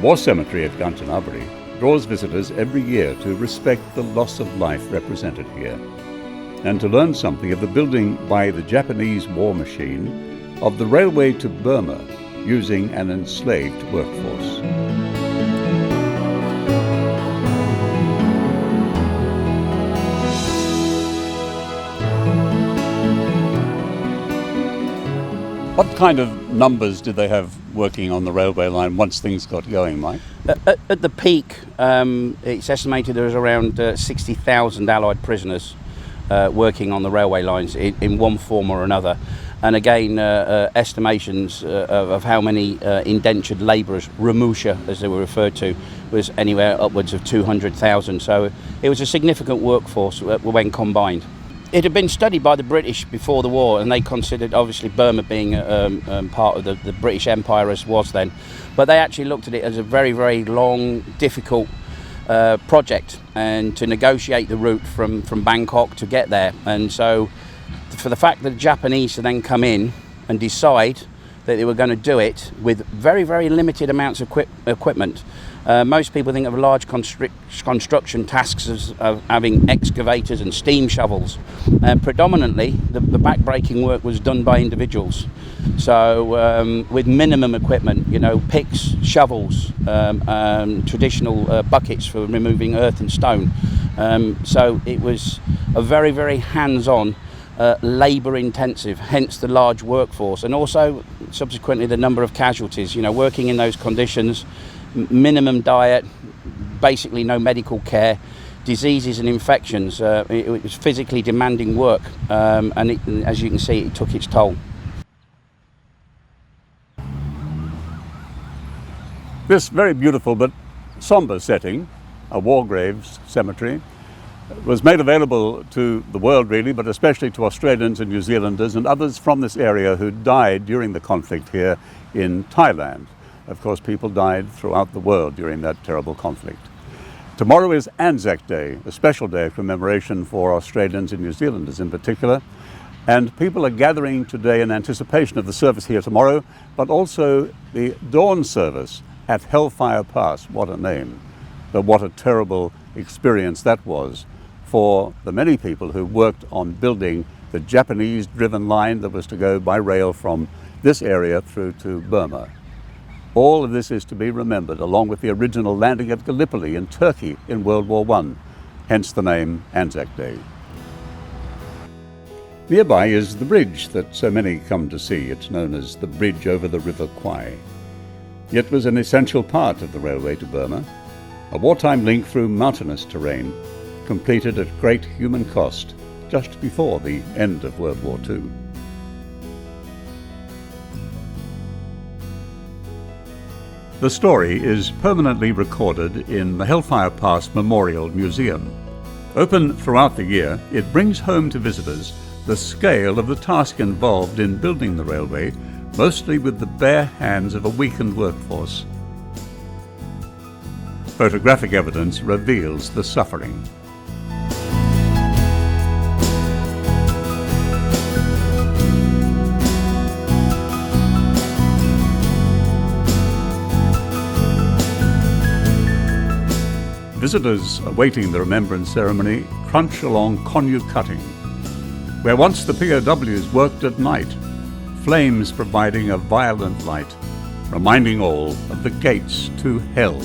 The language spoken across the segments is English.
War Cemetery at Kanchanaburi draws visitors every year to respect the loss of life represented here, and to learn something of the building by the Japanese war machine of the railway to Burma using an enslaved workforce. What kind of numbers did they have working on the railway line once things got going, Mike? At the peak, it's estimated there was around 60,000 Allied prisoners working on the railway lines in one form or another. And again, estimations of how many indentured labourers, Ramusha as they were referred to, was anywhere upwards of 200,000. So it was a significant workforce when combined. It had been studied by the British before the war, and they considered, obviously, Burma being part of the British Empire as was then, but they actually looked at it as a very, very long, difficult project, and to negotiate the route from Bangkok to get there. And so for the fact that the Japanese to then come in and decide that they were going to do it with very, very limited amounts of equipment. Most people think of large construction tasks as having excavators and steam shovels. Predominantly, the back-breaking work was done by individuals. So with minimum equipment, picks, shovels, traditional buckets for removing earth and stone. So it was a very, very hands-on, labour-intensive, hence the large workforce, and also subsequently the number of casualties. Working in those conditions, minimum diet, basically no medical care, diseases and infections. It was physically demanding work, and as you can see, it took its toll. This very beautiful but sombre setting, a war graves cemetery, was made available to the world really, but especially to Australians and New Zealanders and others from this area who died during the conflict here in Thailand. Of course, people died throughout the world during that terrible conflict. Tomorrow is Anzac Day, a special day of commemoration for Australians and New Zealanders in particular. And people are gathering today in anticipation of the service here tomorrow, but also the dawn service at Hellfire Pass. What a name. But what a terrible experience that was for the many people who worked on building the Japanese-driven line that was to go by rail from this area through to Burma. All of this is to be remembered, along with the original landing at Gallipoli in Turkey in World War I, hence the name Anzac Day. Nearby is the bridge that so many come to see. It's known as the Bridge over the River Kwai. It was an essential part of the railway to Burma, a wartime link through mountainous terrain, completed at great human cost just before the end of World War II. The story is permanently recorded in the Hellfire Pass Memorial Museum. Open throughout the year, it brings home to visitors the scale of the task involved in building the railway, mostly with the bare hands of a weakened workforce. Photographic evidence reveals the suffering. Visitors awaiting the remembrance ceremony crunch along Konyu Cutting, where once the POWs worked at night, flames providing a violent light, reminding all of the gates to hell.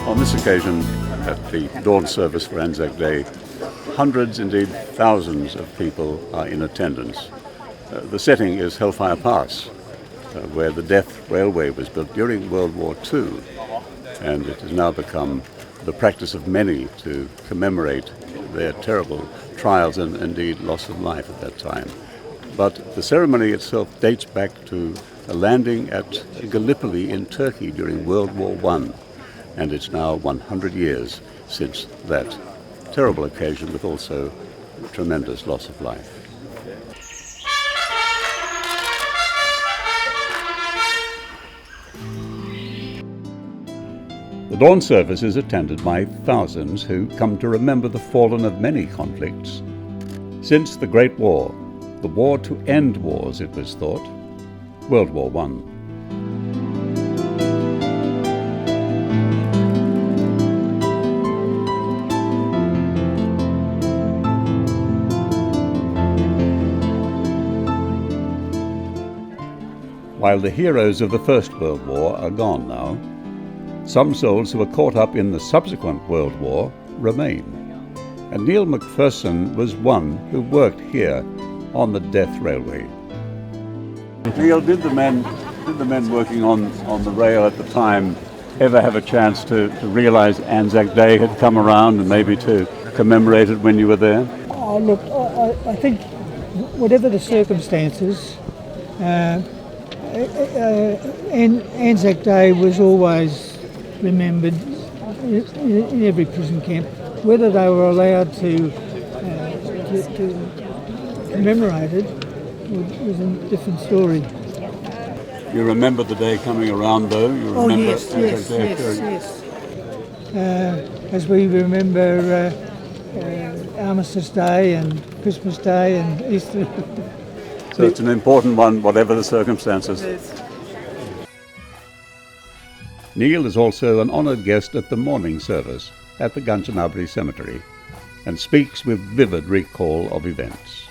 On this occasion, at the dawn service for Anzac Day, hundreds, indeed thousands of people are in attendance. The setting is Hellfire Pass, where the Death Railway was built during World War II, and it has now become the practice of many to commemorate their terrible trials and indeed loss of life at that time. But the ceremony itself dates back to a landing at Gallipoli in Turkey during World War I, and it's now 100 years since that terrible occasion, with also tremendous loss of life. The dawn service is attended by thousands who come to remember the fallen of many conflicts since the Great War, the war to end wars, it was thought, World War I. While the heroes of the First World War are gone now, some souls who were caught up in the subsequent World War remain. And Neil Macpherson was one who worked here on the Death Railway. Neil, did the men working on the rail at the time ever have a chance to realise Anzac Day had come around and maybe to commemorate it when you were there? Oh, look, I think whatever the circumstances, Anzac Day was always remembered in every prison camp. Whether they were allowed to commemorate it was a different story. You remember the day coming around, though? You remember yes. As we remember Armistice Day and Christmas Day and Easter. So it's an important one, whatever the circumstances. Yes. Neil is also an honoured guest at the morning service at the Kanchanaburi Cemetery and speaks with vivid recall of events.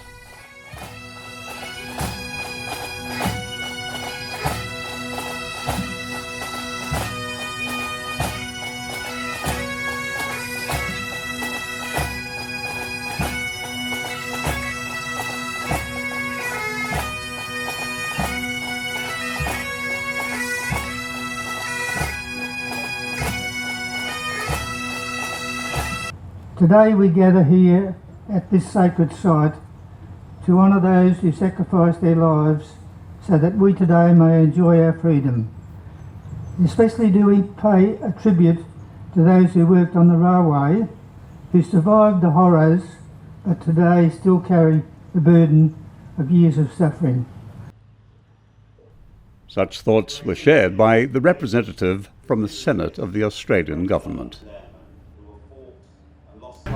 Today we gather here at this sacred site to honour those who sacrificed their lives so that we today may enjoy our freedom. Especially do we pay a tribute to those who worked on the railway, who survived the horrors but today still carry the burden of years of suffering. Such thoughts were shared by the representative from the Senate of the Australian government.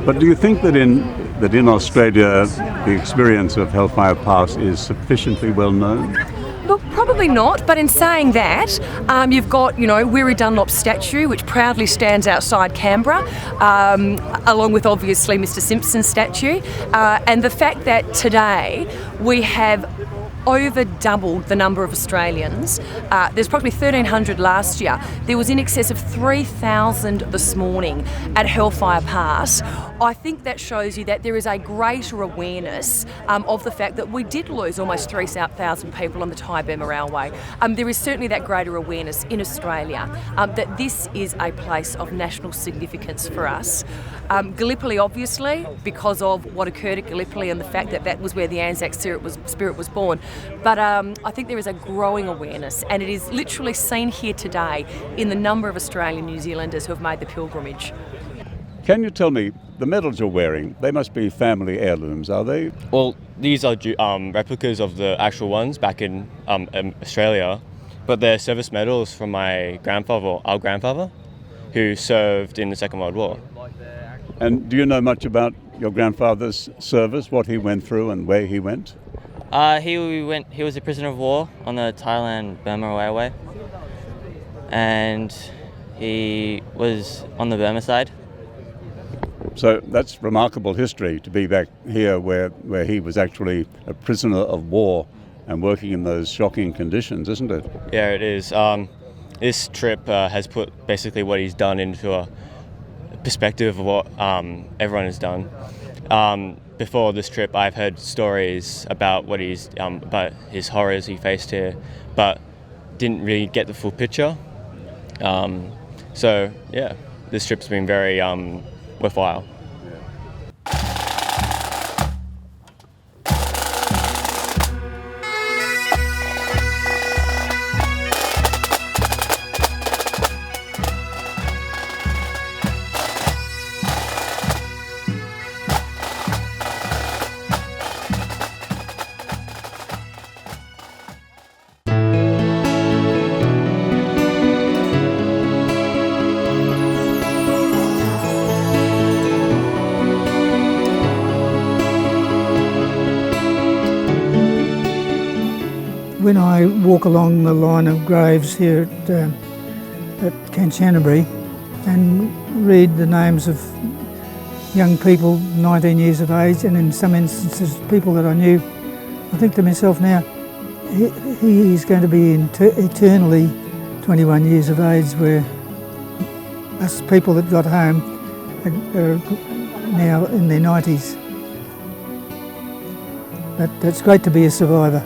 But do you think that in Australia the experience of Hellfire Pass is sufficiently well known? Look, probably not, but in saying that, you've got, Weary Dunlop's statue, which proudly stands outside Canberra, along with obviously Mr Simpson's statue, and the fact that today we have over doubled the number of Australians. There's probably 1,300 last year. There was in excess of 3,000 this morning at Hellfire Pass. I think that shows you that there is a greater awareness of the fact that we did lose almost 3,000 people on the Thai-Burma Railway. There is certainly that greater awareness in Australia that this is a place of national significance for us. Gallipoli, obviously, because of what occurred at Gallipoli and the fact that that was where the Anzac spirit was born. But I think there is a growing awareness, and it is literally seen here today in the number of Australian New Zealanders who have made the pilgrimage. Can you tell me, the medals you're wearing, they must be family heirlooms, are they? Well, these are replicas of the actual ones back in Australia, but they're service medals from my grandfather, or our grandfather, who served in the Second World War. And do you know much about your grandfather's service, what he went through and where he went? He was a prisoner of war on the Thailand Burma Railway, and he was on the Burma side. So that's remarkable history, to be back here where he was actually a prisoner of war and working in those shocking conditions, isn't it? Yeah, it is. This trip has put basically what he's done into a perspective of what everyone has done. Before this trip, I've heard stories about what about his horrors he faced here, but didn't really get the full picture. So yeah, this trip's been very worthwhile. when I walk along the line of graves here at Kanchanaburi and read the names of young people 19 years of age, and in some instances people that I knew, I think to myself now, he is going to be eternally 21 years of age, where us people that got home are now in their 90s. But it's great to be a survivor.